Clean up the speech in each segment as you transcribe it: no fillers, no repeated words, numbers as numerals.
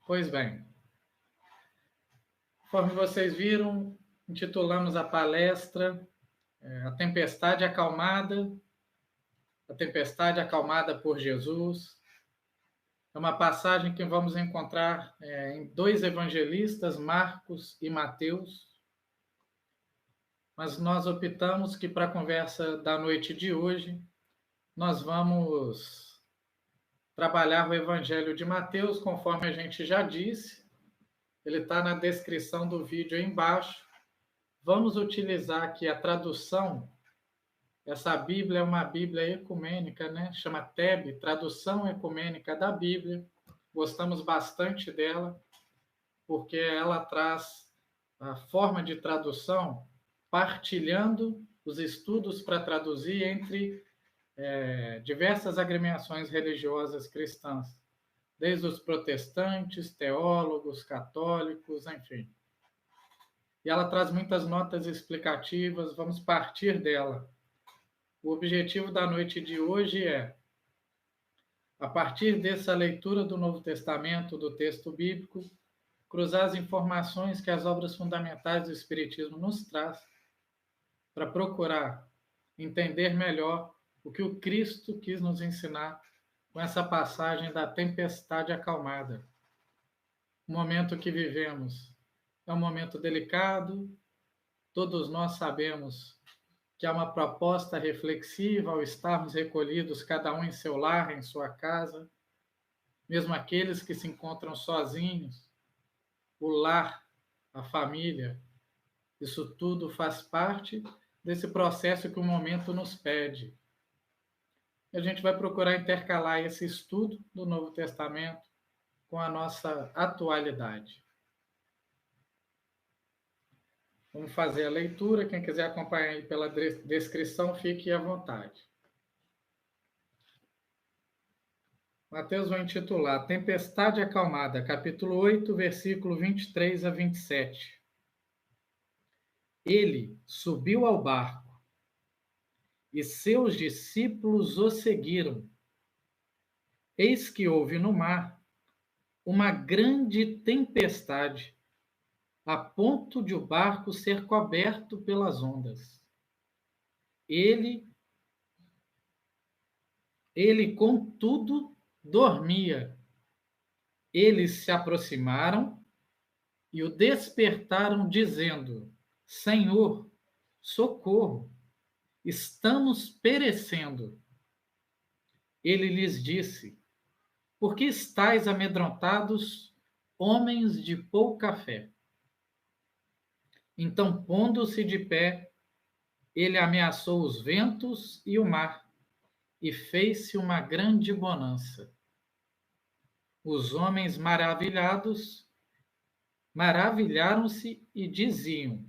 Pois bem, conforme vocês viram, intitulamos a palestra A Tempestade Acalmada por Jesus. É uma passagem que vamos encontrar em dois evangelistas, Marcos e Mateus, mas nós optamos que para a conversa da noite de hoje, nós vamos trabalhar o Evangelho de Mateus, conforme a gente já disse. Ele está na descrição do vídeo aí embaixo. Vamos utilizar aqui a tradução. Essa Bíblia é uma Bíblia ecumênica, né? Chama TEB, Tradução Ecumênica da Bíblia. Gostamos bastante dela, porque ela traz a forma de tradução partilhando os estudos para traduzir entre diversas agremiações religiosas cristãs, desde os protestantes, teólogos, católicos, enfim. E ela traz muitas notas explicativas, vamos partir dela. O objetivo da noite de hoje é, a partir dessa leitura do Novo Testamento, do texto bíblico, cruzar as informações que as obras fundamentais do Espiritismo nos traz para procurar entender melhor o que o Cristo quis nos ensinar com essa passagem da tempestade acalmada. O momento que vivemos é um momento delicado, todos nós sabemos que há uma proposta reflexiva ao estarmos recolhidos, cada um em seu lar, em sua casa, mesmo aqueles que se encontram sozinhos, o lar, a família, isso tudo faz parte desse processo que o momento nos pede. A gente vai procurar intercalar esse estudo do Novo Testamento com a nossa atualidade. Vamos fazer a leitura. Quem quiser acompanhar aí pela descrição, fique à vontade. Mateus vai intitular Tempestade Acalmada, capítulo 8, versículo 23 a 27. Ele subiu ao barco e seus discípulos o seguiram. Eis que houve no mar uma grande tempestade, a ponto de o barco ser coberto pelas ondas. Ele, contudo, dormia. Eles se aproximaram e o despertaram, dizendo: Senhor, socorro, estamos perecendo. Ele lhes disse: Por que estáis amedrontados, homens de pouca fé? Então, pondo-se de pé, ele ameaçou os ventos e o mar, e fez-se uma grande bonança. Os homens maravilharam-se e diziam: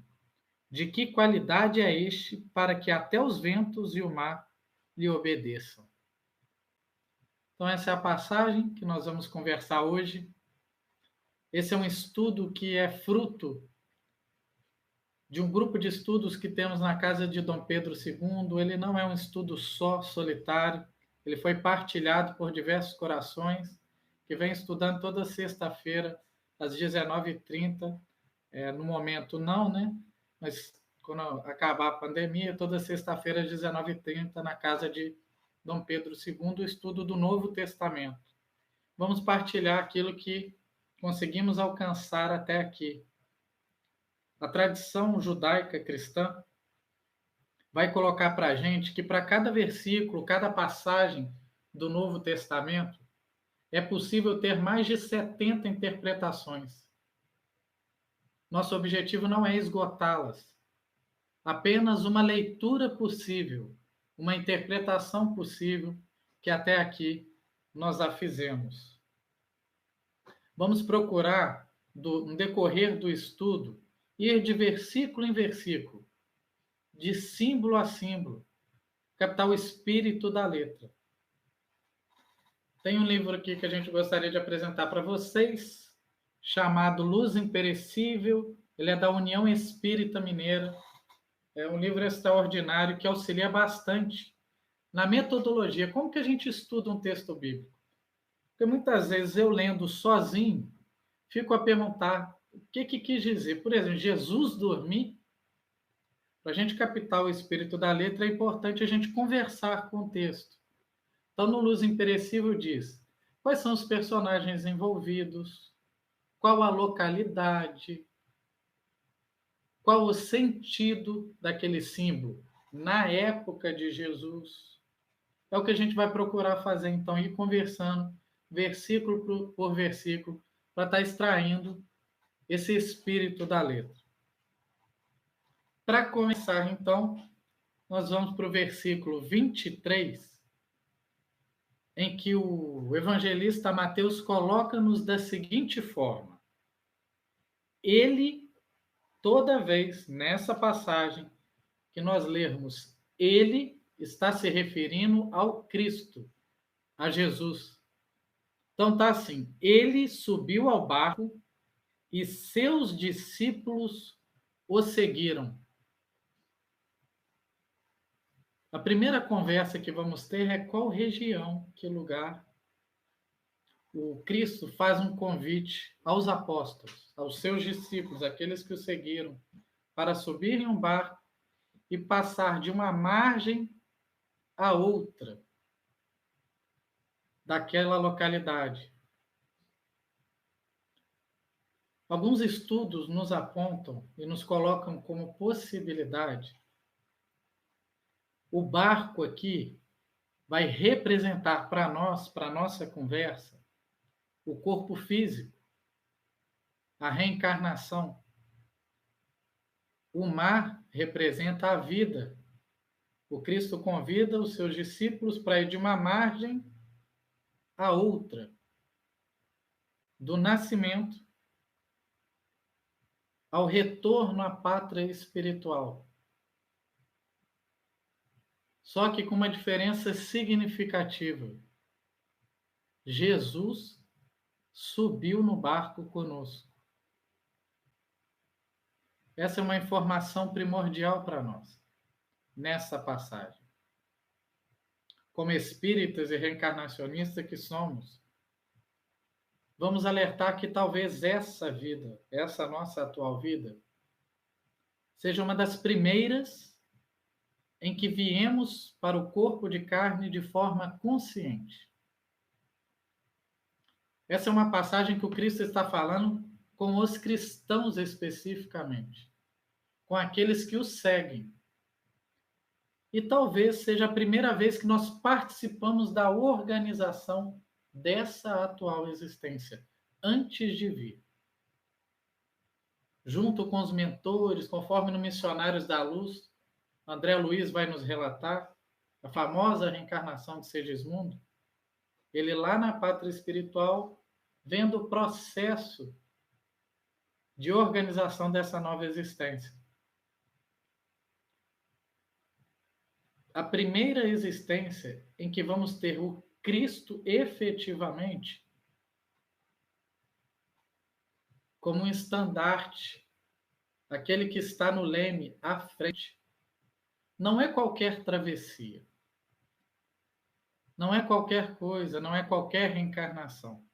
De que qualidade é este para que até os ventos e o mar lhe obedeçam? Então, essa é a passagem que nós vamos conversar hoje. Esse é um estudo que é fruto de um grupo de estudos que temos na casa de Dom Pedro II. Ele não é um estudo só, solitário. Ele foi partilhado por diversos corações que vem estudando toda sexta-feira, às 19h30. No momento não, né? Mas quando acabar a pandemia, toda sexta-feira, às 19h30, na casa de Dom Pedro II, o estudo do Novo Testamento. Vamos partilhar aquilo que conseguimos alcançar até aqui. A tradição judaica cristã vai colocar para a gente que para cada versículo, cada passagem do Novo Testamento, é possível ter mais de 70 interpretações. Nosso objetivo não é esgotá-las, apenas uma leitura possível, uma interpretação possível que até aqui nós a fizemos. Vamos procurar, no decorrer do estudo, ir de versículo em versículo, de símbolo a símbolo, captar o espírito da letra. Tem um livro aqui que a gente gostaria de apresentar para vocês, chamado Luz Imperecível. Ele é da União Espírita Mineira. É um livro extraordinário que auxilia bastante na metodologia. Como que a gente estuda um texto bíblico? Porque muitas vezes eu lendo sozinho, fico a perguntar o que quis dizer. Por exemplo, Jesus dormir. Para a gente captar o espírito da letra, é importante a gente conversar com o texto. Então, no Luz Imperecível diz quais são os personagens envolvidos, qual a localidade, qual o sentido daquele símbolo na época de Jesus. É o que a gente vai procurar fazer, então, ir conversando, versículo por versículo, para estar extraindo esse espírito da letra. Para começar, então, nós vamos para o versículo 23, em que o evangelista Mateus coloca-nos da seguinte forma: ele, toda vez nessa passagem que nós lermos, ele está se referindo ao Cristo, a Jesus. Então tá assim: ele subiu ao barco e seus discípulos o seguiram. A primeira conversa que vamos ter é qual região, que lugar. O Cristo faz um convite aos apóstolos, aos seus discípulos, aqueles que o seguiram, para subir em um barco e passar de uma margem a outra daquela localidade. Alguns estudos nos apontam e nos colocam como possibilidade. O barco aqui vai representar para nós, para a nossa conversa, o corpo físico, a reencarnação. O mar representa a vida. O Cristo convida os seus discípulos para ir de uma margem a outra, do nascimento ao retorno à pátria espiritual. Só que com uma diferença significativa. Jesus subiu no barco conosco. Essa é uma informação primordial para nós, nessa passagem. Como espíritas e reencarnacionistas que somos, vamos alertar que talvez essa vida, essa nossa atual vida, seja uma das primeiras em que viemos para o corpo de carne de forma consciente. Essa é uma passagem que o Cristo está falando com os cristãos especificamente, com aqueles que o seguem. E talvez seja a primeira vez que nós participamos da organização dessa atual existência, antes de vir. Junto com os mentores, conforme no Missionários da Luz, André Luiz vai nos relatar a famosa reencarnação de Segismundo, ele lá na pátria espiritual, vendo o processo de organização dessa nova existência. A primeira existência em que vamos ter o Cristo efetivamente como um estandarte, aquele que está no leme à frente. Não é qualquer travessia. Não é qualquer coisa, não é qualquer reencarnação.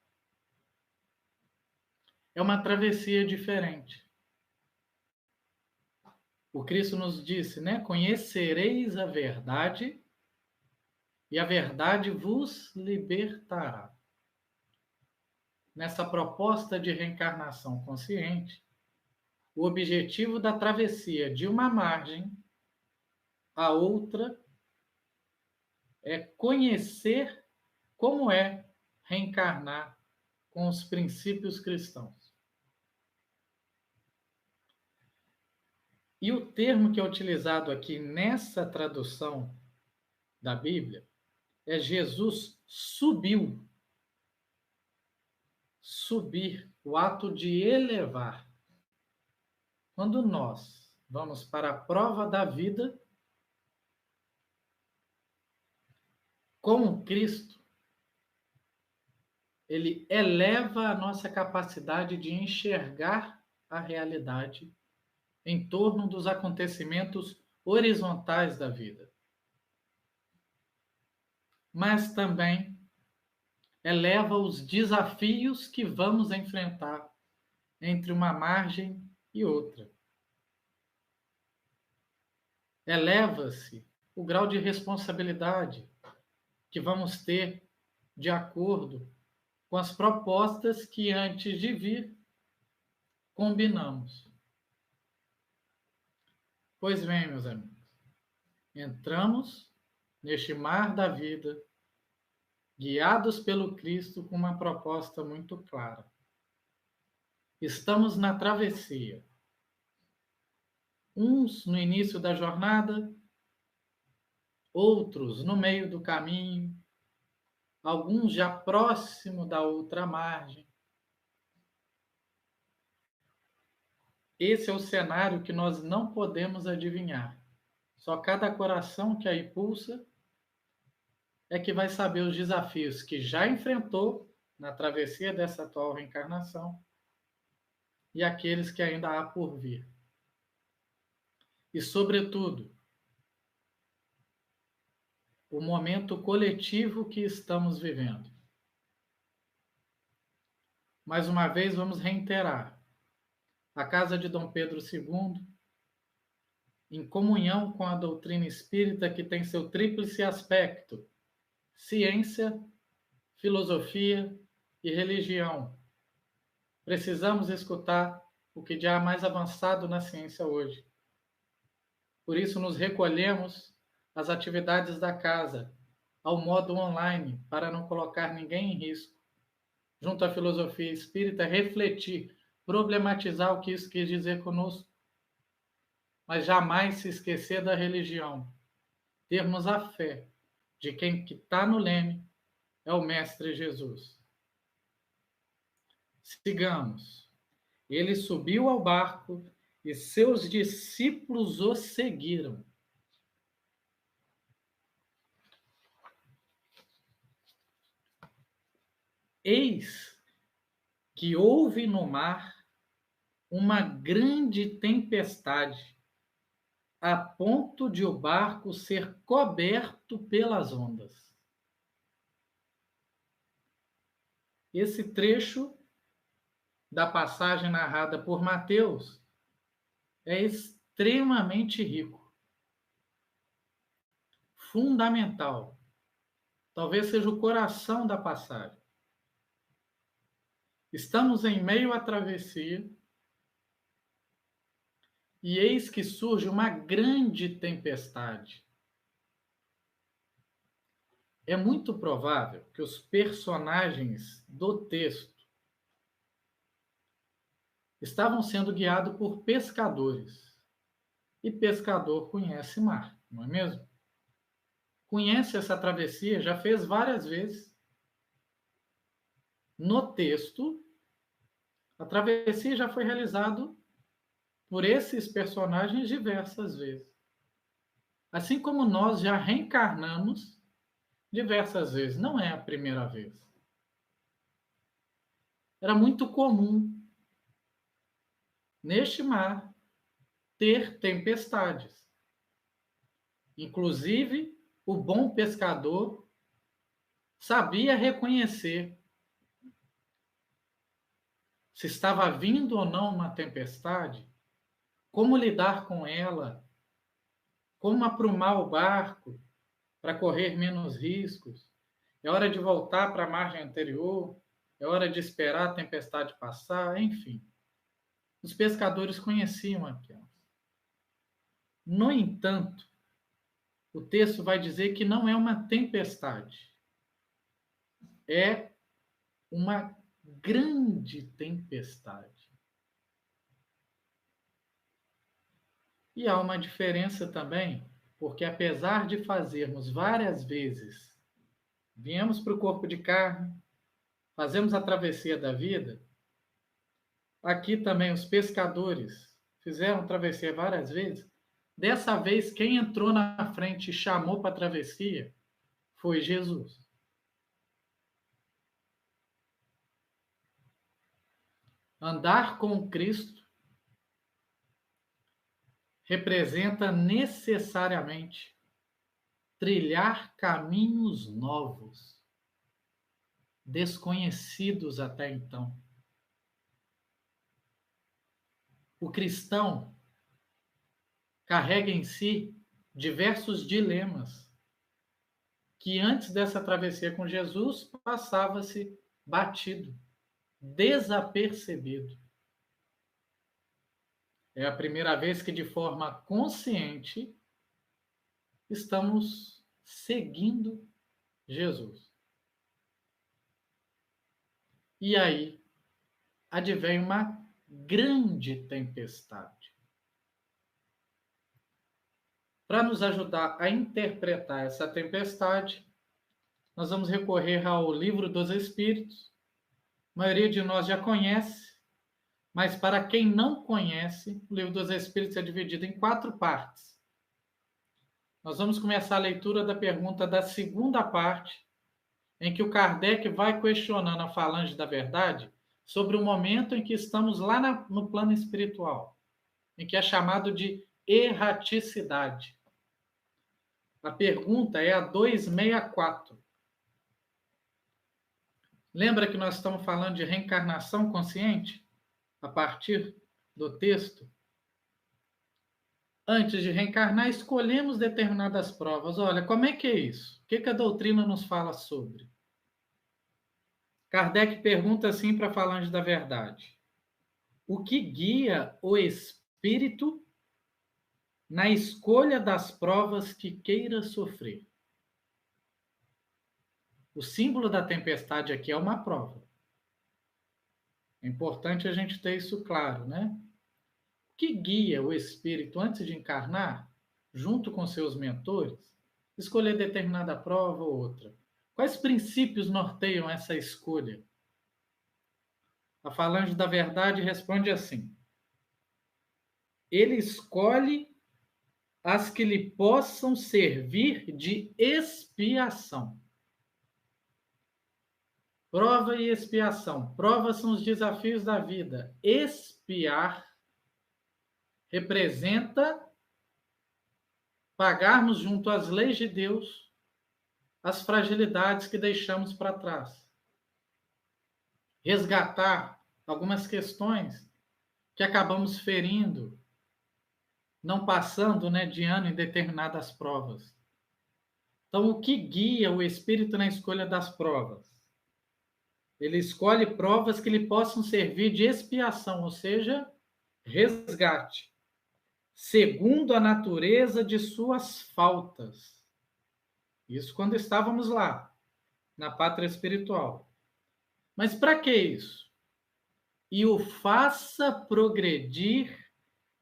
É uma travessia diferente. O Cristo nos disse, né? Conhecereis a verdade e a verdade vos libertará. Nessa proposta de reencarnação consciente, o objetivo da travessia de uma margem à outra é conhecer como é reencarnar com os princípios cristãos. E o termo que é utilizado aqui nessa tradução da Bíblia é Jesus subiu. Subir, o ato de elevar. Quando nós vamos para a prova da vida, com Cristo, ele eleva a nossa capacidade de enxergar a realidade em torno dos acontecimentos horizontais da vida. Mas também eleva os desafios que vamos enfrentar entre uma margem e outra. Eleva-se o grau de responsabilidade que vamos ter de acordo com as propostas que antes de vir combinamos. Pois bem, meus amigos, entramos neste mar da vida, guiados pelo Cristo com uma proposta muito clara. Estamos na travessia. Uns no início da jornada, outros no meio do caminho, alguns já próximo da outra margem. Esse é o cenário que nós não podemos adivinhar. Só cada coração que aí pulsa é que vai saber os desafios que já enfrentou na travessia dessa atual reencarnação e aqueles que ainda há por vir. E, sobretudo, o momento coletivo que estamos vivendo. Mais uma vez, vamos reiterar. A Casa de Dom Pedro II, em comunhão com a doutrina espírita que tem seu tríplice aspecto: ciência, filosofia e religião. Precisamos escutar o que já há mais avançado na ciência hoje. Por isso, nos recolhemos às atividades da casa, ao modo online, para não colocar ninguém em risco. Junto à filosofia espírita, refletir, problematizar o que isso quis dizer conosco, mas jamais se esquecer da religião. Termos a fé de quem que está no leme é o Mestre Jesus. Sigamos. Ele subiu ao barco e seus discípulos o seguiram. Eis que houve no mar uma grande tempestade, a ponto de o barco ser coberto pelas ondas. Esse trecho da passagem narrada por Mateus é extremamente rico, fundamental. Talvez seja o coração da passagem. Estamos em meio à travessia e eis que surge uma grande tempestade. É muito provável que os personagens do texto estavam sendo guiados por pescadores. E pescador conhece mar, não é mesmo? Conhece essa travessia, já fez várias vezes. No texto, a travessia já foi realizada por esses personagens diversas vezes. Assim como nós já reencarnamos diversas vezes, não é a primeira vez. Era muito comum neste mar ter tempestades. Inclusive, o bom pescador sabia reconhecer se estava vindo ou não uma tempestade, como lidar com ela, como aprumar o barco para correr menos riscos. É hora de voltar para a margem anterior, é hora de esperar a tempestade passar, enfim. Os pescadores conheciam aquilo. No entanto, o texto vai dizer que não é uma tempestade, é uma grande tempestade. E há uma diferença também, porque apesar de fazermos várias vezes, viemos para o corpo de carne, fazemos a travessia da vida, aqui também os pescadores fizeram travessia várias vezes. Dessa vez, quem entrou na frente e chamou para a travessia foi Jesus. Andar com Cristo representa necessariamente trilhar caminhos novos, desconhecidos até então. O cristão carrega em si diversos dilemas que antes dessa travessia com Jesus passava-se batido, desapercebido. É a primeira vez que, de forma consciente, estamos seguindo Jesus. E aí advém uma grande tempestade. Para nos ajudar a interpretar essa tempestade, nós vamos recorrer ao Livro dos Espíritos. A maioria de nós já conhece, mas para quem não conhece, o Livro dos Espíritos é dividido em 4 partes. Nós vamos começar a leitura da pergunta da segunda parte, em que o Kardec vai questionando a falange da verdade sobre o momento em que estamos lá no plano espiritual, em que é chamado de erraticidade. A pergunta é a 264. Lembra que nós estamos falando de reencarnação consciente? A partir do texto? Antes de reencarnar, escolhemos determinadas provas. Olha, como é que é isso? O que a doutrina nos fala sobre? Kardec pergunta assim para a falange da verdade: o que guia o espírito na escolha das provas que queira sofrer? O símbolo da tempestade aqui é uma prova. É importante a gente ter isso claro, né? O que guia o espírito antes de encarnar, junto com seus mentores, escolher determinada prova ou outra? Quais princípios norteiam essa escolha? A falange da verdade responde assim: ele escolhe as que lhe possam servir de expiação. Prova e expiação. Prova são os desafios da vida. Expiar representa pagarmos junto às leis de Deus as fragilidades que deixamos para trás. Resgatar algumas questões que acabamos ferindo, não passando, de ano em determinadas provas. Então, o que guia o espírito na escolha das provas? Ele escolhe provas que lhe possam servir de expiação, ou seja, resgate, segundo a natureza de suas faltas. Isso quando estávamos lá, na pátria espiritual. Mas para que isso? E o faça progredir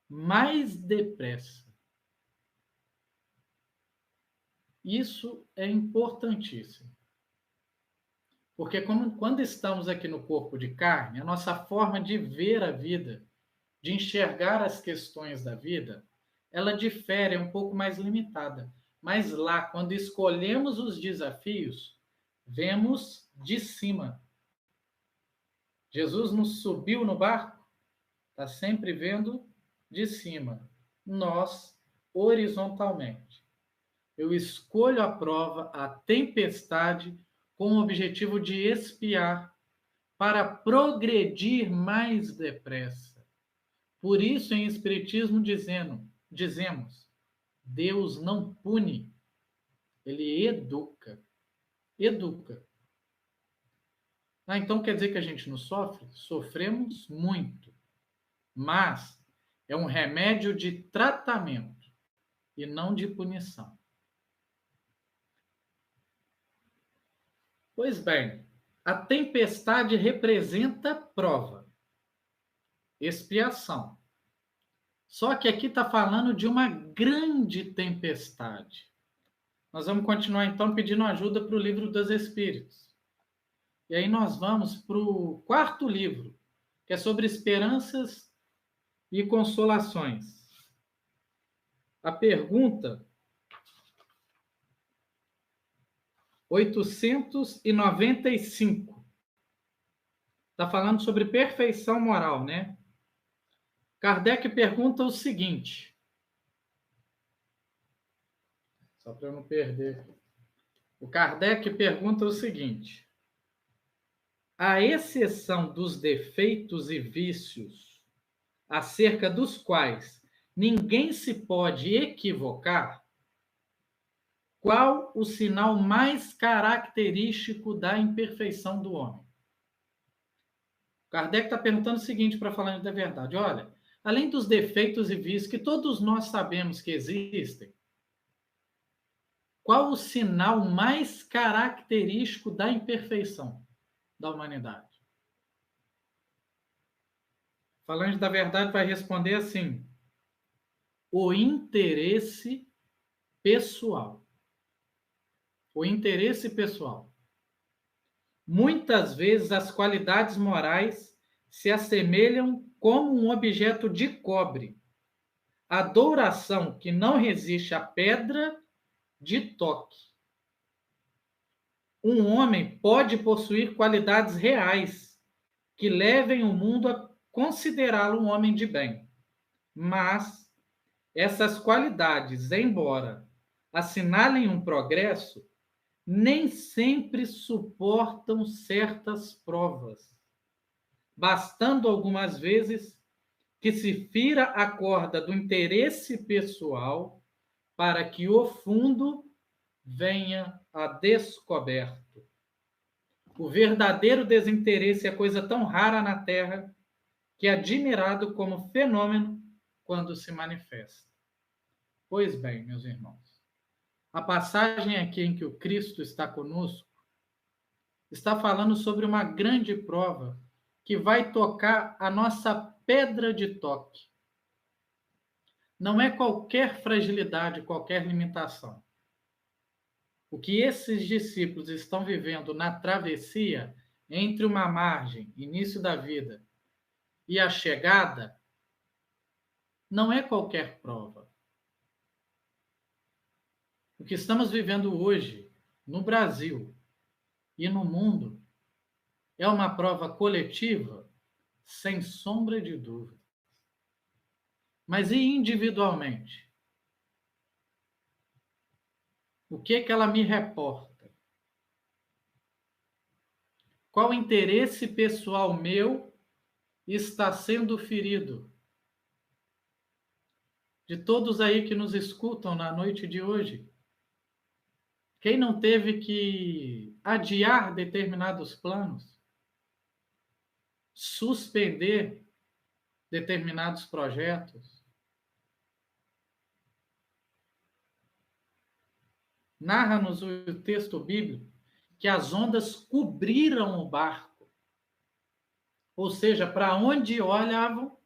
mais depressa. Isso é importantíssimo. Porque quando estamos aqui no corpo de carne, a nossa forma de ver a vida, de enxergar as questões da vida, ela difere, é um pouco mais limitada. Mas lá, quando escolhemos os desafios, vemos de cima. Jesus nos subiu no barco, está sempre vendo de cima. Nós, horizontalmente. Eu escolho a prova, a tempestade, com o objetivo de expiar, para progredir mais depressa. Por isso, em Espiritismo dizemos, Deus não pune, ele educa. Educa. Então quer dizer que a gente não sofre? Sofremos muito. Mas é um remédio de tratamento e não de punição. Pois bem, a tempestade representa prova, expiação. Só que aqui está falando de uma grande tempestade. Nós vamos continuar então pedindo ajuda para o Livro dos Espíritos. E aí nós vamos para o 4º livro, que é sobre esperanças e consolações. A pergunta 895 está falando sobre perfeição moral, né? Kardec pergunta o seguinte, só para eu não perder. O Kardec pergunta o seguinte: à exceção dos defeitos e vícios acerca dos quais ninguém se pode equivocar, qual o sinal mais característico da imperfeição do homem? Kardec está perguntando o seguinte para falar da verdade. Olha, além dos defeitos e vícios que todos nós sabemos que existem, qual o sinal mais característico da imperfeição da humanidade? Falando da verdade, vai responder assim: o interesse pessoal. O interesse pessoal. Muitas vezes as qualidades morais se assemelham como um objeto de cobre. Adoração que não resiste à pedra de toque. Um homem pode possuir qualidades reais que levem o mundo a considerá-lo um homem de bem. Mas essas qualidades, embora assinalem um progresso, nem sempre suportam certas provas, bastando algumas vezes que se fira a corda do interesse pessoal para que o fundo venha a descoberto. O verdadeiro desinteresse é coisa tão rara na Terra que é admirado como fenômeno quando se manifesta. Pois bem, meus irmãos, a passagem aqui em que o Cristo está conosco está falando sobre uma grande prova que vai tocar a nossa pedra de toque. Não é qualquer fragilidade, qualquer limitação. O que esses discípulos estão vivendo na travessia entre uma margem, início da vida, e a chegada, não é qualquer prova. O que estamos vivendo hoje, no Brasil e no mundo, é uma prova coletiva, sem sombra de dúvida. Mas e individualmente? O que ela me reporta? Qual interesse pessoal meu está sendo ferido? De todos aí que nos escutam na noite de hoje, quem não teve que adiar determinados planos, suspender determinados projetos? Narra-nos o texto bíblico que as ondas cobriram o barco. Ou seja, para onde olhavam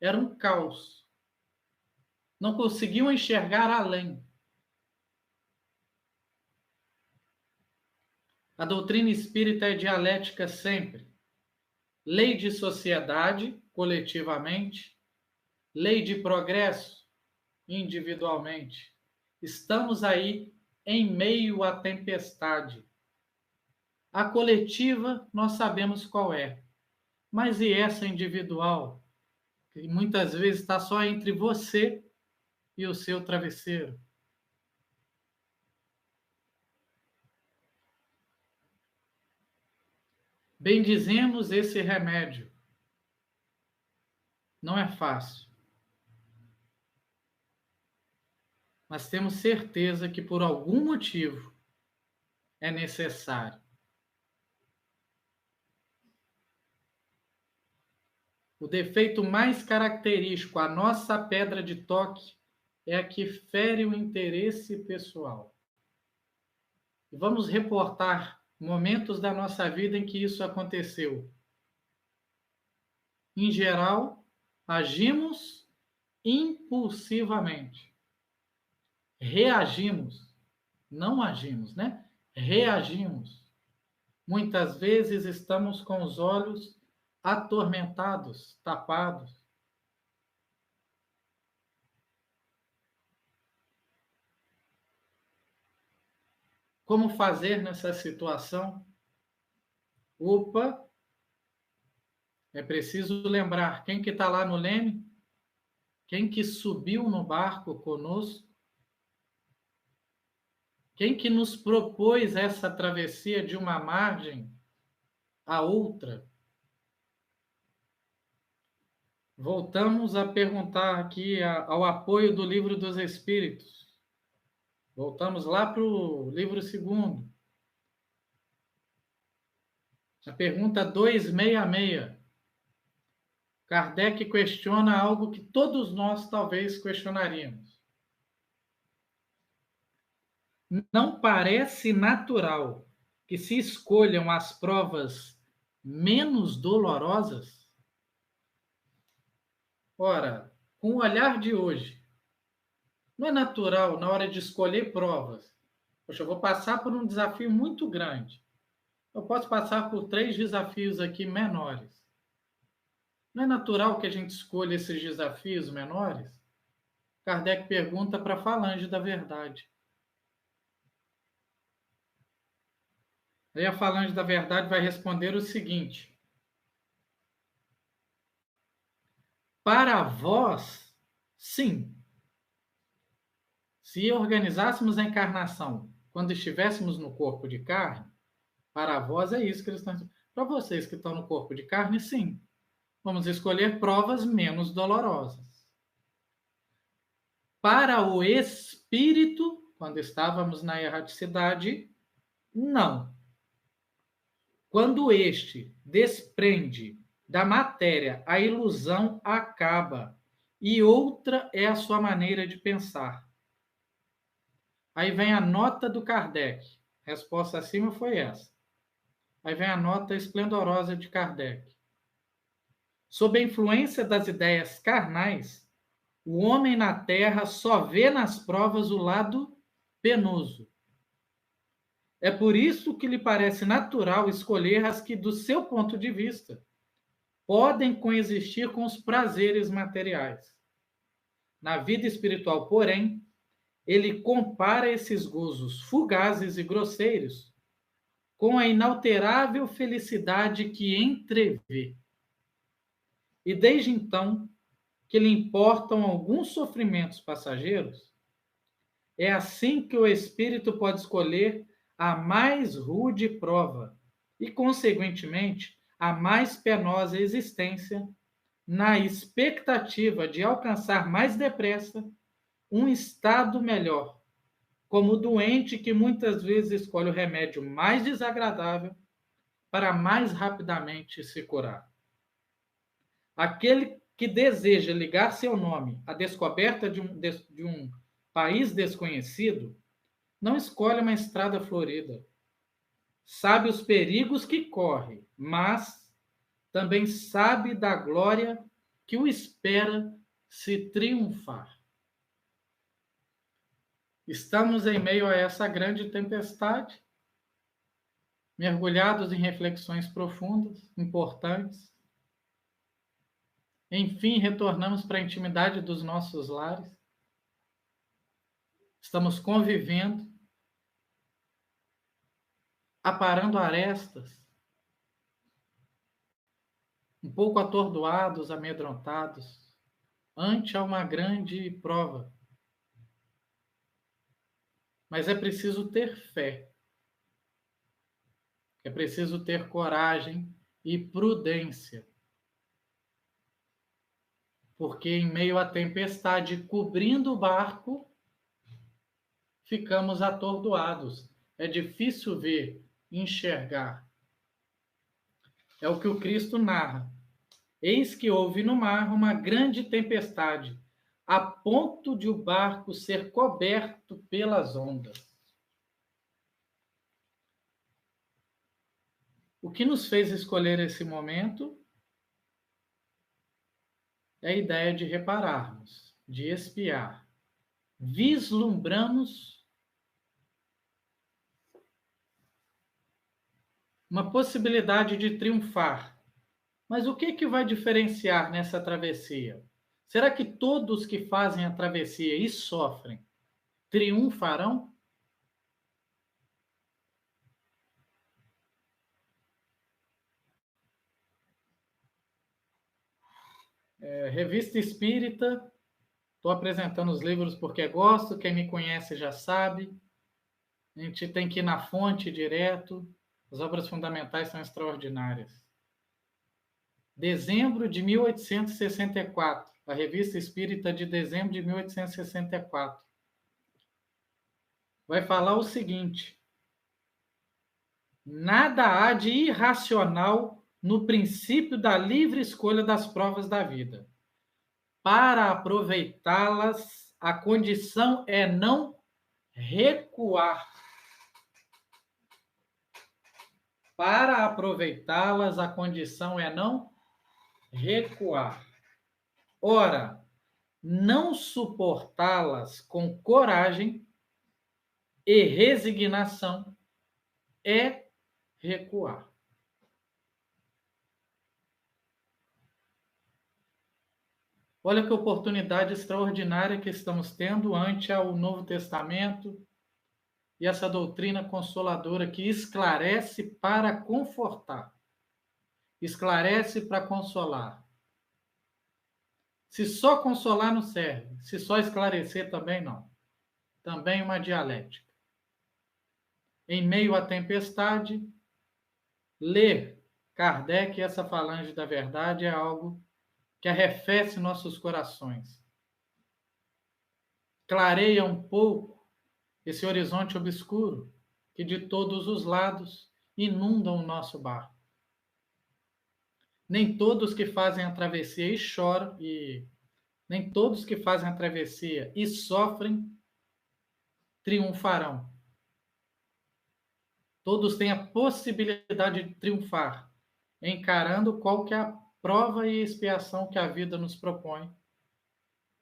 era um caos. Não conseguiam enxergar além. A doutrina espírita é dialética sempre. Lei de sociedade, coletivamente. Lei de progresso, individualmente. Estamos aí em meio à tempestade. A coletiva nós sabemos qual é. Mas e essa individual? Que muitas vezes está só entre você e o seu travesseiro. Bendizemos esse remédio. Não é fácil. Mas temos certeza que por algum motivo é necessário. O defeito mais característico, a nossa pedra de toque, é a que fere o interesse pessoal. E vamos reportar momentos da nossa vida em que isso aconteceu. Em geral, agimos impulsivamente. Reagimos, não agimos, né? Reagimos. Muitas vezes estamos com os olhos atormentados, tapados. Como fazer nessa situação? Opa, é preciso lembrar quem que está lá no leme, quem que subiu no barco conosco, quem que nos propôs essa travessia de uma margem a outra. Voltamos a perguntar aqui ao apoio do Livro dos Espíritos. Voltamos lá para o livro segundo. A pergunta 266. Kardec questiona algo que todos nós talvez questionaríamos. Não parece natural que se escolham as provas menos dolorosas? Ora, com o olhar de hoje, não é natural na hora de escolher provas? Poxa, eu vou passar por um desafio muito grande. Eu posso passar por 3 desafios aqui menores. Não é natural que a gente escolha esses desafios menores? Kardec pergunta para a falange da verdade. Aí a falange da verdade vai responder o seguinte: para vós, sim. Se organizássemos a encarnação quando estivéssemos no corpo de carne, para vós é isso que eles estão dizendo. Para vocês que estão no corpo de carne, sim. Vamos escolher provas menos dolorosas. Para o espírito, quando estávamos na erraticidade, não. Quando este desprende da matéria, a ilusão acaba, e outra é a sua maneira de pensar. Aí vem a nota do Kardec. A resposta acima foi essa. Aí vem a nota esplendorosa de Kardec. Sob a influência das ideias carnais, o homem na Terra só vê nas provas o lado penoso. É por isso que lhe parece natural escolher as que, do seu ponto de vista, podem coexistir com os prazeres materiais. Na vida espiritual, porém, ele compara esses gozos fugazes e grosseiros com a inalterável felicidade que entrevê. E desde então, que lhe importam alguns sofrimentos passageiros, é assim que o espírito pode escolher a mais rude prova e, consequentemente, a mais penosa existência, na expectativa de alcançar mais depressa um estado melhor, como o doente que muitas vezes escolhe o remédio mais desagradável para mais rapidamente se curar. Aquele que deseja ligar seu nome à descoberta de um país desconhecido não escolhe uma estrada florida. Sabe os perigos que corre, mas também sabe da glória que o espera se triunfar. Estamos em meio a essa grande tempestade, mergulhados em reflexões profundas, importantes. Enfim, retornamos para a intimidade dos nossos lares. Estamos convivendo, aparando arestas, um pouco atordoados, amedrontados, ante uma grande prova. Mas é preciso ter fé. É preciso ter coragem e prudência. Porque em meio à tempestade cobrindo o barco, ficamos atordoados. É difícil ver, enxergar. É o que o Cristo narra. Eis que houve no mar uma grande tempestade, a ponto de o barco ser coberto pelas ondas. O que nos fez escolher esse momento é a ideia de repararmos, de espiar. Vislumbramos uma possibilidade de triunfar. Mas o que vai diferenciar nessa travessia? Será que todos que fazem a travessia e sofrem triunfarão? Revista Espírita, estou apresentando os livros porque gosto, quem me conhece já sabe. A gente tem que ir na fonte direto. As obras fundamentais são extraordinárias. dezembro de 1864, a Revista Espírita de dezembro de 1864. Vai falar o seguinte: nada há de irracional no princípio da livre escolha das provas da vida. Para aproveitá-las, a condição é não recuar. Para aproveitá-las, a condição é não recuar. Ora, não suportá-las com coragem e resignação é recuar. Olha que oportunidade extraordinária que estamos tendo ante ao Novo Testamento e essa doutrina consoladora que esclarece para confortar, esclarece para consolar. Se só consolar não serve, se só esclarecer também não. Também uma dialética. Em meio à tempestade, ler Kardec, essa falange da verdade, é algo que arrefece nossos corações. Clareia um pouco esse horizonte obscuro que de todos os lados inundam o nosso barco. Nem todos que fazem a travessia e choram, nem todos que fazem a travessia e sofrem triunfarão. Todos têm a possibilidade de triunfar, encarando qualquer prova e expiação que a vida nos propõe,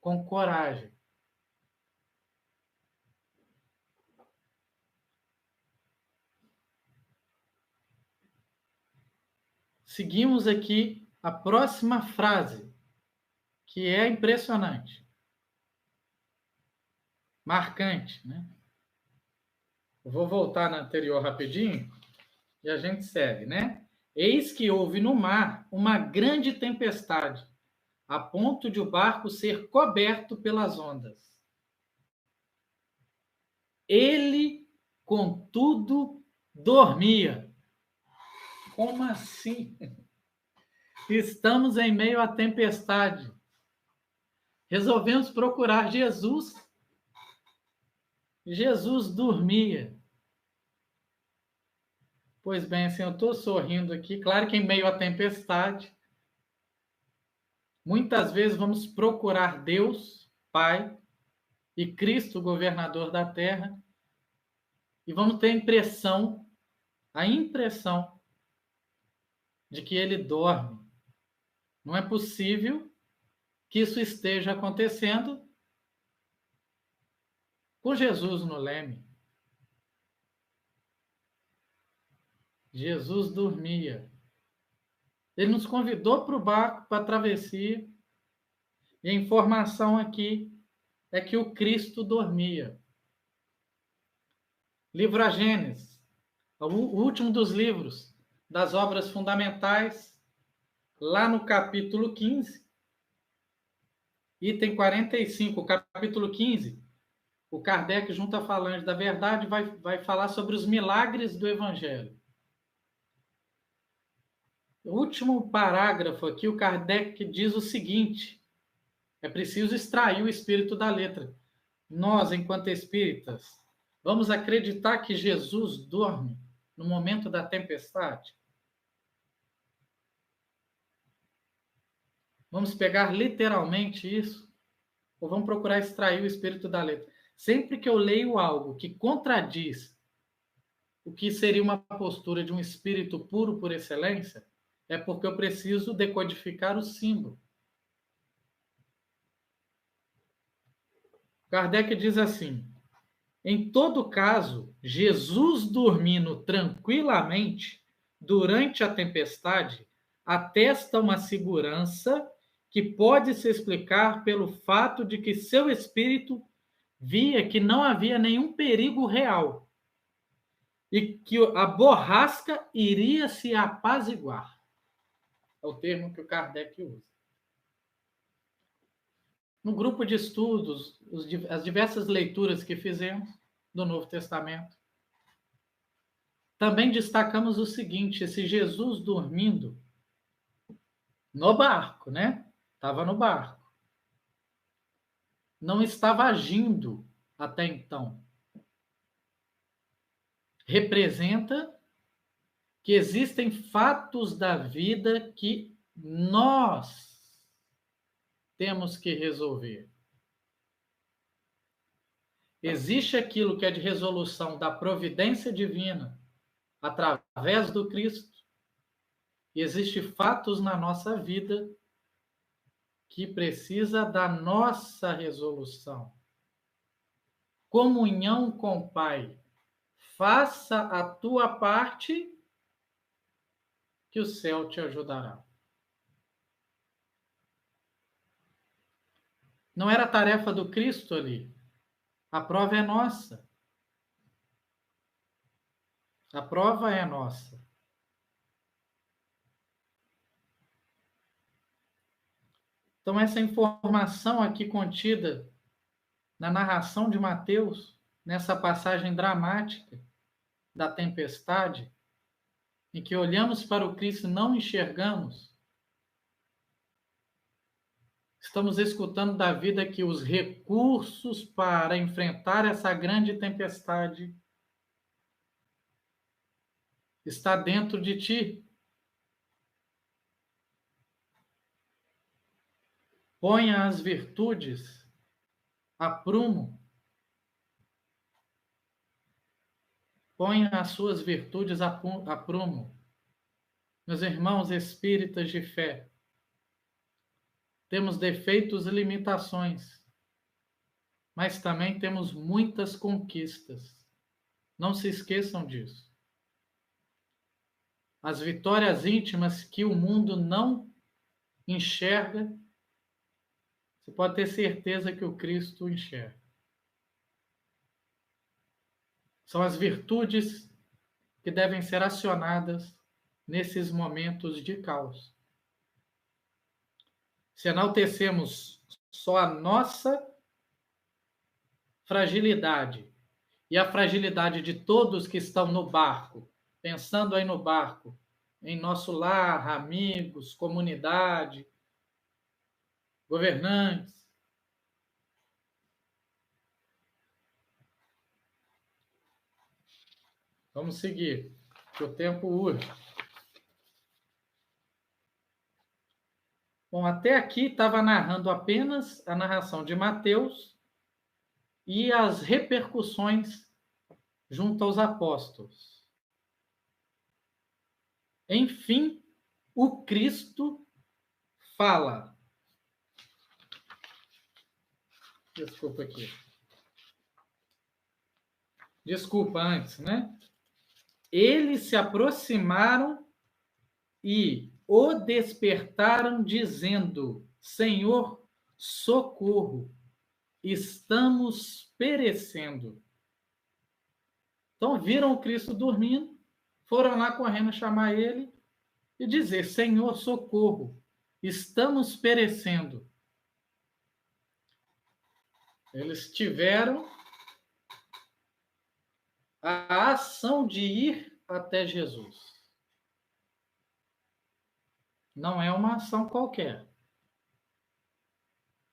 com coragem. Seguimos aqui a próxima frase, que é impressionante, marcante, né? Eu vou voltar na anterior rapidinho e a gente segue, né? Eis que houve no mar uma grande tempestade, a ponto de o barco ser coberto pelas ondas. Ele, contudo, dormia. Como assim? Estamos em meio à tempestade. Resolvemos procurar Jesus. Jesus dormia. Pois bem, assim, eu estou sorrindo aqui. Claro que em meio à tempestade, muitas vezes vamos procurar Deus, Pai, e Cristo, governador da terra, e vamos ter a impressão de que ele dorme. Não é possível que isso esteja acontecendo com Jesus no leme. Jesus dormia. Ele nos convidou para o barco, para a travessia, e a informação aqui é que o Cristo dormia. Livro A Gênesis, o último dos livros das obras fundamentais, lá no capítulo 15, item 45, capítulo 15, o Kardec, junto à falange da verdade, vai falar sobre os milagres do Evangelho. O último parágrafo aqui, o Kardec diz o seguinte: é preciso extrair o espírito da letra. Nós, enquanto espíritas, vamos acreditar que Jesus dorme no momento da tempestade? Vamos pegar literalmente isso? Ou vamos procurar extrair o espírito da letra? Sempre que eu leio algo que contradiz o que seria uma postura de um espírito puro por excelência, é porque eu preciso decodificar o símbolo. Kardec diz assim: em todo caso, Jesus dormindo tranquilamente durante a tempestade atesta uma segurança que pode se explicar pelo fato de que seu espírito via que não havia nenhum perigo real e que a borrasca iria se apaziguar. É o termo que o Kardec usa. No grupo de estudos, as diversas leituras que fizemos do Novo Testamento, também destacamos o seguinte: esse Jesus dormindo no barco, né? Estava no barco. Não estava agindo até então. Representa que existem fatos da vida que nós temos que resolver. Existe aquilo que é de resolução da providência divina através do Cristo, e existem fatos na nossa vida que precisa da nossa resolução. Comunhão com o Pai. Faça a tua parte, que o céu te ajudará. Não era tarefa do Cristo ali. A prova é nossa. A prova é nossa. Então, essa informação aqui contida na narração de Mateus, nessa passagem dramática da tempestade, em que olhamos para o Cristo e não enxergamos, estamos escutando da vida que os recursos para enfrentar essa grande tempestade está dentro de ti. Ponha as virtudes a prumo. Ponha as suas virtudes a prumo. Meus irmãos espíritas de fé, temos defeitos e limitações, mas também temos muitas conquistas. Não se esqueçam disso. As vitórias íntimas que o mundo não enxerga, você pode ter certeza que o Cristo enxerga. São as virtudes que devem ser acionadas nesses momentos de caos. Se enaltecemos só a nossa fragilidade e a fragilidade de todos que estão no barco, pensando aí no barco, em nosso lar, amigos, comunidade, governantes, vamos seguir, que o tempo urge. Bom, até aqui estava narrando apenas a narração de Mateus e as repercussões junto aos apóstolos. Enfim, o Cristo fala. Desculpa aqui. Desculpa antes, né? Eles se aproximaram e o despertaram, dizendo: Senhor, socorro, estamos perecendo. Então viram o Cristo dormindo, foram lá correndo chamar ele e dizer: Senhor, socorro, estamos perecendo. Eles tiveram a ação de ir até Jesus. Não é uma ação qualquer.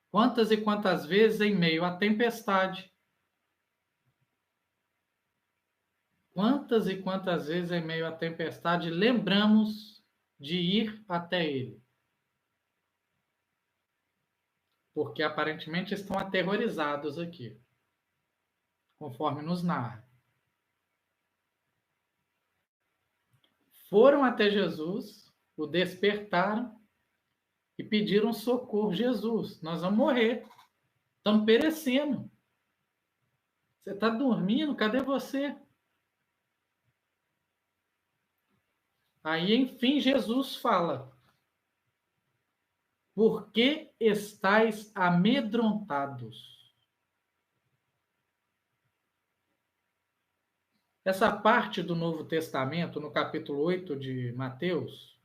Quantas e quantas vezes em meio à tempestade, quantas e quantas vezes em meio à tempestade lembramos de ir até ele? Porque aparentemente estão aterrorizados aqui, conforme nos narra. Foram até Jesus, o despertaram e pediram socorro. Jesus, nós vamos morrer, estamos perecendo. Você está dormindo? Cadê você? Aí, enfim, Jesus fala: por que estáis amedrontados? Essa parte do Novo Testamento, no capítulo 8 de Mateus,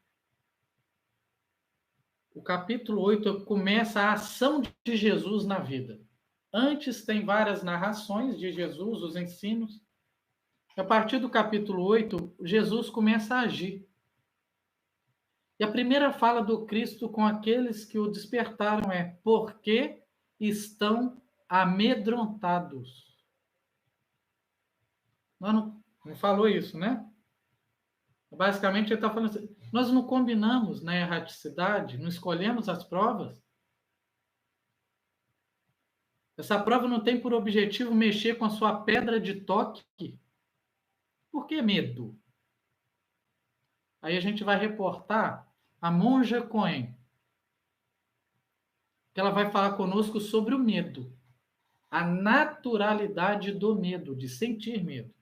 o capítulo 8 começa a ação de Jesus na vida. Antes tem várias narrações de Jesus, os ensinos. A partir do capítulo 8, Jesus começa a agir. E a primeira fala do Cristo com aqueles que o despertaram é: porque estão amedrontados. Não falou isso, né? Basicamente, ele está falando assim: nós não combinamos na erraticidade, não escolhemos as provas. Essa prova não tem por objetivo mexer com a sua pedra de toque. Por que medo? Aí a gente vai reportar a Monja Cohen, que ela vai falar conosco sobre o medo, a naturalidade do medo, de sentir medo,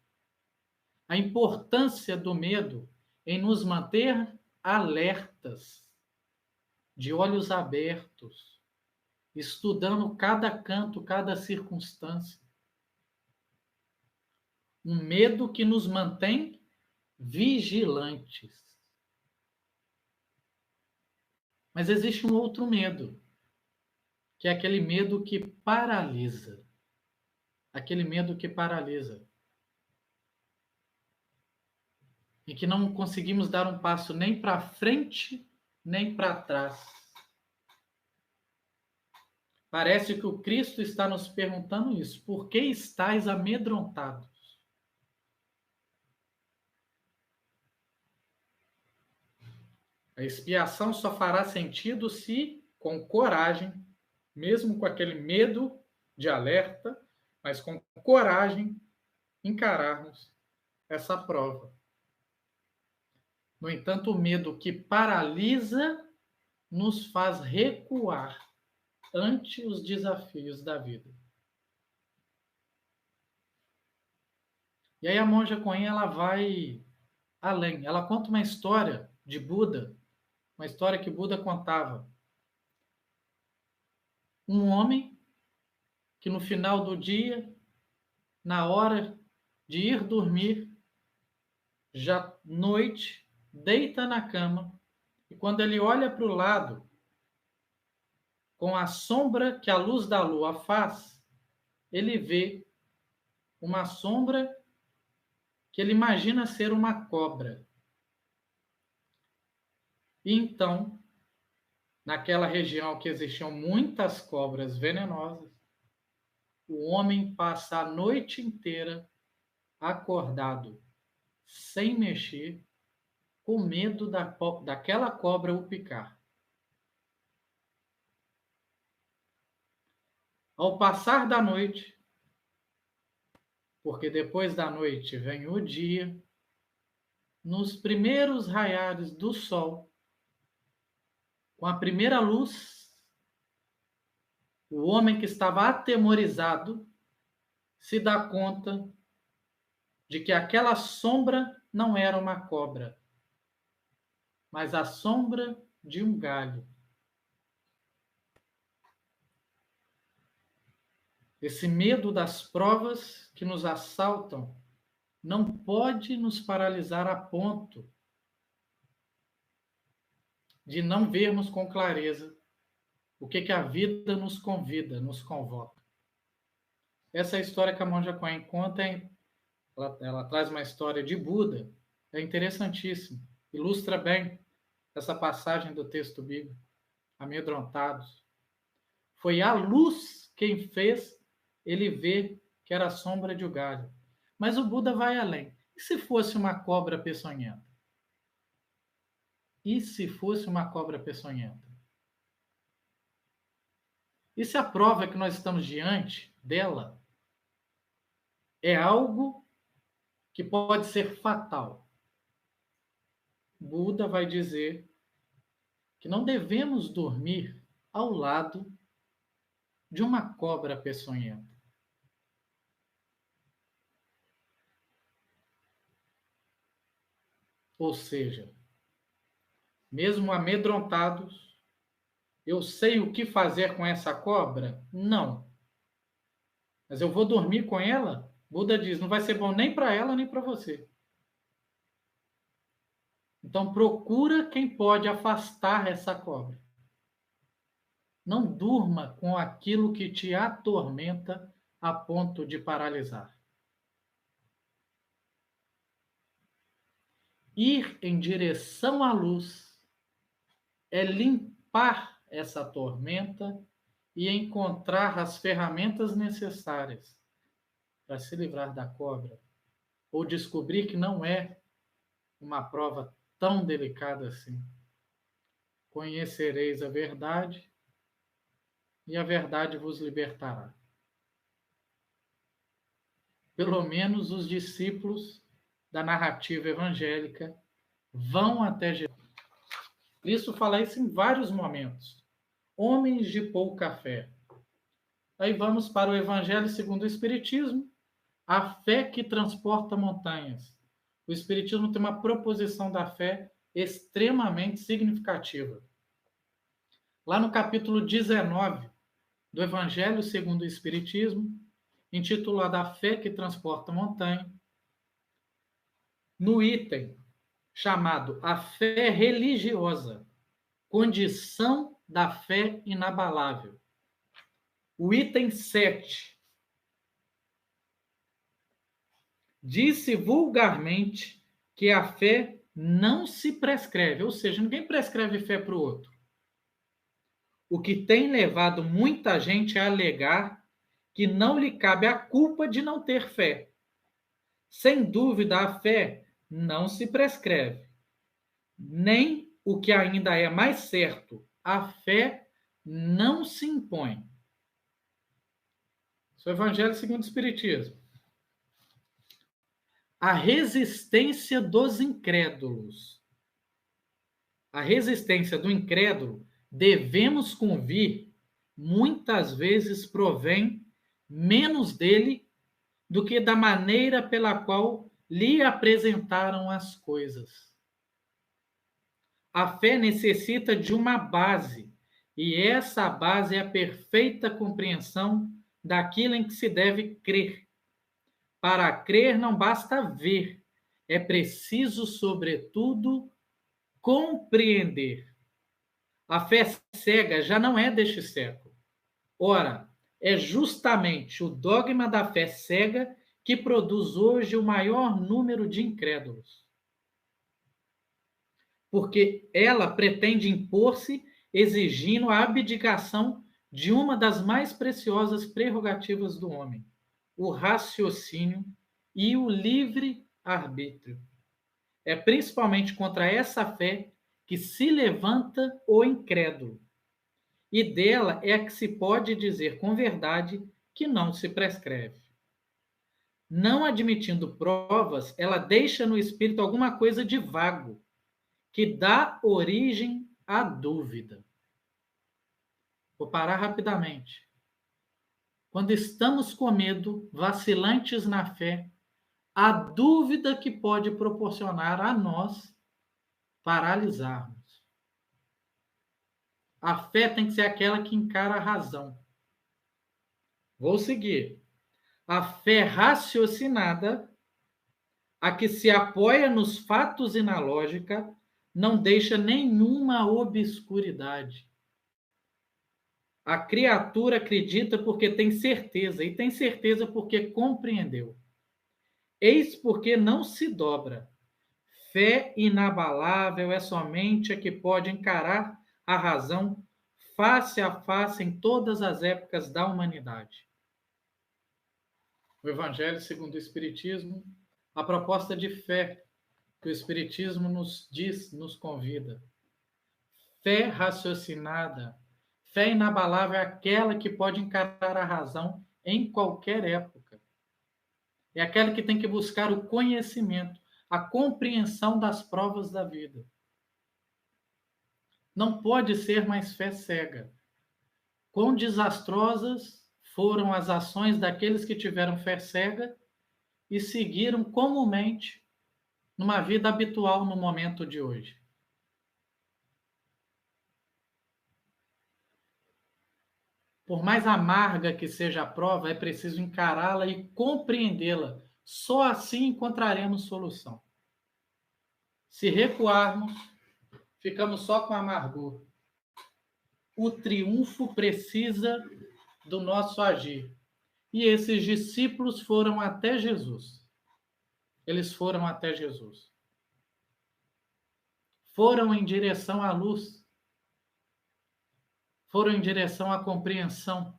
a importância do medo em nos manter alertas, de olhos abertos, estudando cada canto, cada circunstância. Um medo que nos mantém vigilantes. Mas existe um outro medo, que é aquele medo que paralisa. Aquele medo que paralisa. E que não conseguimos dar um passo nem para frente, nem para trás. Parece que o Cristo está nos perguntando isso. Por que estáis amedrontados? A expiação só fará sentido se, com coragem, mesmo com aquele medo de alerta, mas com coragem, encararmos essa prova. No entanto, o medo que paralisa nos faz recuar ante os desafios da vida. E aí a Monja Coen, ela vai além. Ela conta uma história de Buda, uma história que Buda contava. Um homem que no final do dia, na hora de ir dormir, já noite, deita na cama, e quando ele olha para o lado, com a sombra que a luz da lua faz, ele vê uma sombra que ele imagina ser uma cobra. E então, naquela região que existiam muitas cobras venenosas, o homem passa a noite inteira acordado, sem mexer, com medo daquela cobra o picar. Ao passar da noite, porque depois da noite vem o dia, nos primeiros raiares do sol, com a primeira luz, o homem que estava atemorizado se dá conta de que aquela sombra não era uma cobra, mas a sombra de um galho. Esse medo das provas que nos assaltam não pode nos paralisar a ponto de não vermos com clareza o que a vida nos convida, nos convoca. Essa é a história que a Monja Coen conta, ela traz uma história de Buda, é interessantíssimo, ilustra bem essa passagem do texto bíblico, amedrontados. Foi a luz quem fez ele ver que era a sombra de um galho. Mas o Buda vai além. E se fosse uma cobra peçonhenta? E se fosse uma cobra peçonhenta? E se a prova que nós estamos diante dela é algo que pode ser fatal? Buda vai dizer que não devemos dormir ao lado de uma cobra peçonhenta. Ou seja, mesmo amedrontados, eu sei o que fazer com essa cobra? Não. Mas eu vou dormir com ela? Buda diz, não vai ser bom nem para ela nem para você. Então procura quem pode afastar essa cobra. Não durma com aquilo que te atormenta a ponto de paralisar. Ir em direção à luz é limpar essa tormenta e encontrar as ferramentas necessárias para se livrar da cobra, ou descobrir que não é uma prova tão delicada assim. Conhecereis a verdade, e a verdade vos libertará. Pelo menos os discípulos da narrativa evangélica vão até Jesus. Cristo fala isso em vários momentos. Homens de pouca fé. Aí vamos para o Evangelho segundo o Espiritismo, a fé que transporta montanhas. O Espiritismo tem uma proposição da fé extremamente significativa. Lá no capítulo 19 do Evangelho segundo o Espiritismo, intitulado A Fé que Transporta Montanha, no item chamado A Fé Religiosa, condição da fé inabalável. O item 7 disse vulgarmente que a fé não se prescreve, ou seja, ninguém prescreve fé para o outro. O que tem levado muita gente a alegar que não lhe cabe a culpa de não ter fé. Sem dúvida, a fé não se prescreve. Nem o que ainda é mais certo, a fé não se impõe. Isso é o Evangelho segundo o Espiritismo. A resistência dos incrédulos. A resistência do incrédulo, devemos convir, muitas vezes provém menos dele do que da maneira pela qual lhe apresentaram as coisas. A fé necessita de uma base, e essa base é a perfeita compreensão daquilo em que se deve crer. Para crer não basta ver, é preciso, sobretudo, compreender. A fé cega já não é deste século. Ora, é justamente o dogma da fé cega que produz hoje o maior número de incrédulos. Porque ela pretende impor-se exigindo a abdicação de uma das mais preciosas prerrogativas do homem, o raciocínio e o livre-arbítrio. É principalmente contra essa fé que se levanta o incrédulo, e dela é que se pode dizer com verdade que não se prescreve. Não admitindo provas, ela deixa no espírito alguma coisa de vago, que dá origem à dúvida. Vou parar rapidamente. Quando estamos com medo, vacilantes na fé, a dúvida que pode proporcionar a nós paralisarmos. A fé tem que ser aquela que encara a razão. Vou seguir. A fé raciocinada, a que se apoia nos fatos e na lógica, não deixa nenhuma obscuridade. A criatura acredita porque tem certeza, e tem certeza porque compreendeu. Eis porque não se dobra. Fé inabalável é somente a que pode encarar a razão face a face em todas as épocas da humanidade. O Evangelho segundo o Espiritismo, a proposta de fé que o Espiritismo nos diz, nos convida. Fé raciocinada, fé inabalável é aquela que pode encarar a razão em qualquer época. É aquela que tem que buscar o conhecimento, a compreensão das provas da vida. Não pode ser mais fé cega. Quão desastrosas foram as ações daqueles que tiveram fé cega e seguiram comumente numa vida habitual no momento de hoje. Por mais amarga que seja a prova, é preciso encará-la e compreendê-la. Só assim encontraremos solução. Se recuarmos, ficamos só com amargor. O triunfo precisa do nosso agir. E esses discípulos foram até Jesus. Eles foram até Jesus. Foram em direção à luz. foram em direção à compreensão.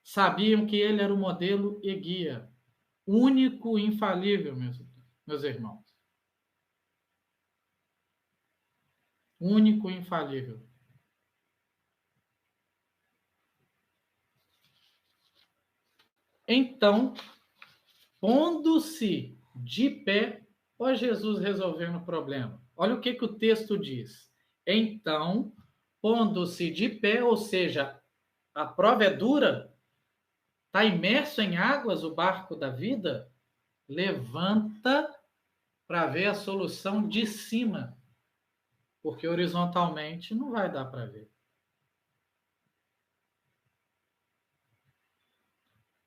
Sabiam que ele era o modelo e guia, único e infalível, meus irmãos. Único e infalível. Então, pondo-se de pé, ó Jesus resolvendo o problema. Olha o que o texto diz. Então, pondo-se de pé, ou seja, a prova é dura, está imerso em águas o barco da vida, levanta para ver a solução de cima, porque horizontalmente não vai dar para ver.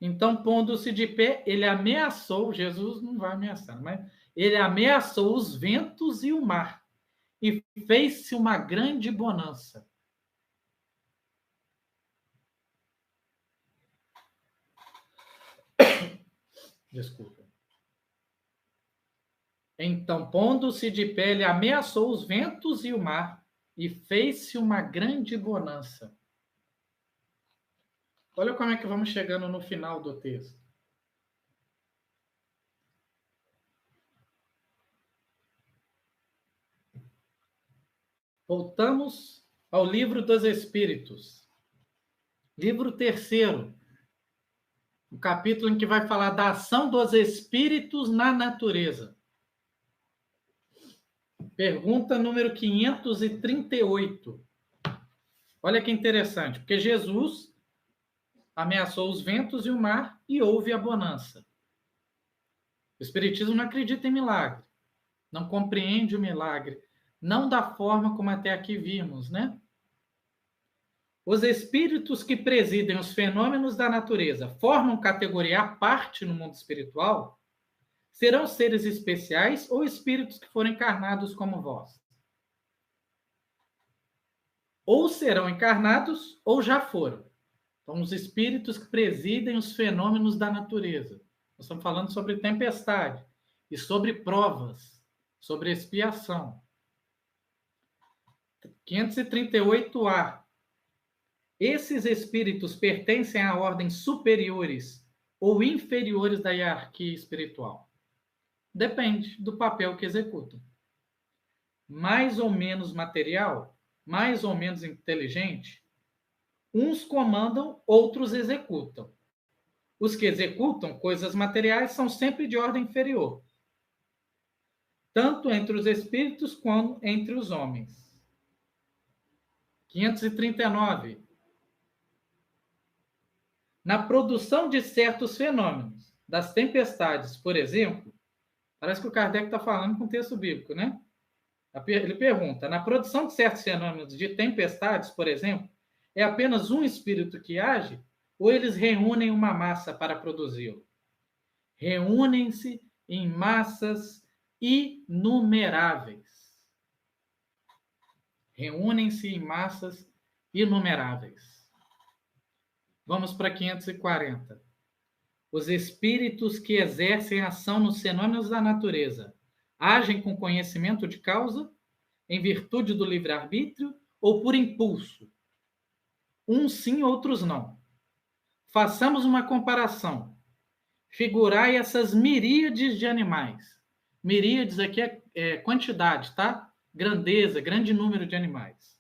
Então, pondo-se de pé, ele ameaçou, Jesus não vai ameaçar, mas ele ameaçou os ventos e o mar, e fez-se uma grande bonança. Desculpa. Então, pondo-se de pé, ele ameaçou os ventos e o mar, e fez-se uma grande bonança. Olha como é que vamos chegando no final do texto. Voltamos ao livro dos Espíritos. Livro 3º. O capítulo em que vai falar da ação dos espíritos na natureza. Pergunta número 538. Olha que interessante, porque Jesus ameaçou os ventos e o mar e houve a bonança. O Espiritismo não acredita em milagre, não compreende o milagre, não da forma como até aqui vimos, né? Os espíritos que presidem os fenômenos da natureza formam categoria à parte no mundo espiritual? Serão seres especiais ou espíritos que foram encarnados como vós? Ou serão encarnados ou já foram. Então, os espíritos que presidem os fenômenos da natureza. Nós estamos falando sobre tempestade e sobre provas, sobre expiação. 538A. Esses espíritos pertencem a ordens superiores ou inferiores da hierarquia espiritual? Depende do papel que executam. Mais ou menos material, mais ou menos inteligente, uns comandam, outros executam. Os que executam coisas materiais são sempre de ordem inferior, tanto entre os espíritos quanto entre os homens. 539. Na produção de certos fenômenos, das tempestades, por exemplo, parece que o Kardec está falando com o texto bíblico, né? Ele pergunta, na produção de certos fenômenos de tempestades, por exemplo, é apenas um espírito que age ou eles reúnem uma massa para produzi-lo? Reúnem-se em massas inumeráveis. Reúnem-se em massas inumeráveis. Vamos para 540. Os espíritos que exercem ação nos fenômenos da natureza agem com conhecimento de causa, em virtude do livre-arbítrio ou por impulso? Uns sim, outros não. Façamos uma comparação. Figurai essas miríades de animais. Miríades aqui é quantidade, tá? Grandeza, grande número de animais.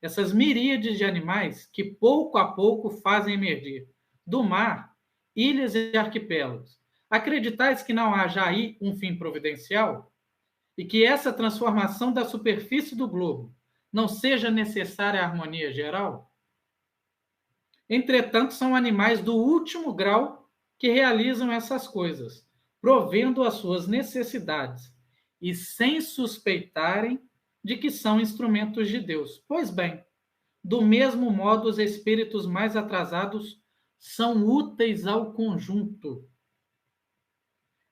Essas miríades de animais que pouco a pouco fazem emergir do mar ilhas e arquipélagos. Acreditais que não haja aí um fim providencial? E que essa transformação da superfície do globo não seja necessária à harmonia geral? Entretanto, são animais do último grau que realizam essas coisas, provendo as suas necessidades e sem suspeitarem de que são instrumentos de Deus. Pois bem, do mesmo modo, os espíritos mais atrasados são úteis ao conjunto.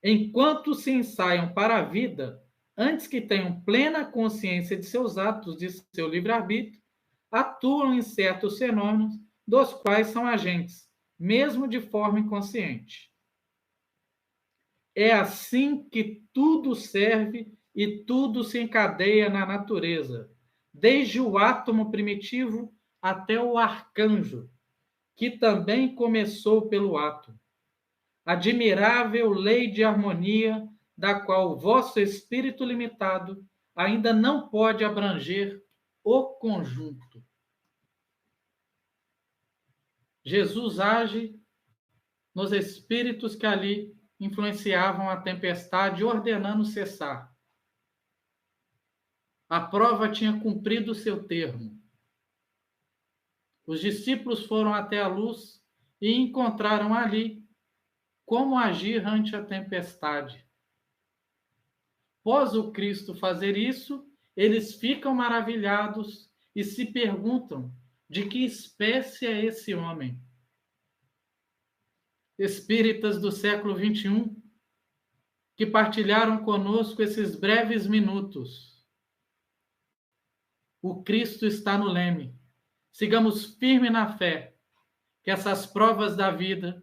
Enquanto se ensaiam para a vida, antes que tenham plena consciência de seus atos, de seu livre-arbítrio, atuam em certos fenômenos dos quais são agentes, mesmo de forma inconsciente. É assim que tudo serve e tudo se encadeia na natureza, desde o átomo primitivo até o arcanjo, que também começou pelo átomo. Admirável lei de harmonia, da qual o vosso espírito limitado ainda não pode abranger o conjunto. Jesus age nos espíritos que ali influenciavam a tempestade, ordenando cessar. A prova tinha cumprido o seu termo. Os discípulos foram até a luz e encontraram ali como agir ante a tempestade. Após o Cristo fazer isso, eles ficam maravilhados e se perguntam de que espécie é esse homem. Espíritas do século XXI, que partilharam conosco esses breves minutos. O Cristo está no leme. Sigamos firme na fé, que essas provas da vida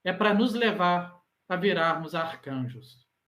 é para nos levar a virarmos arcanjos.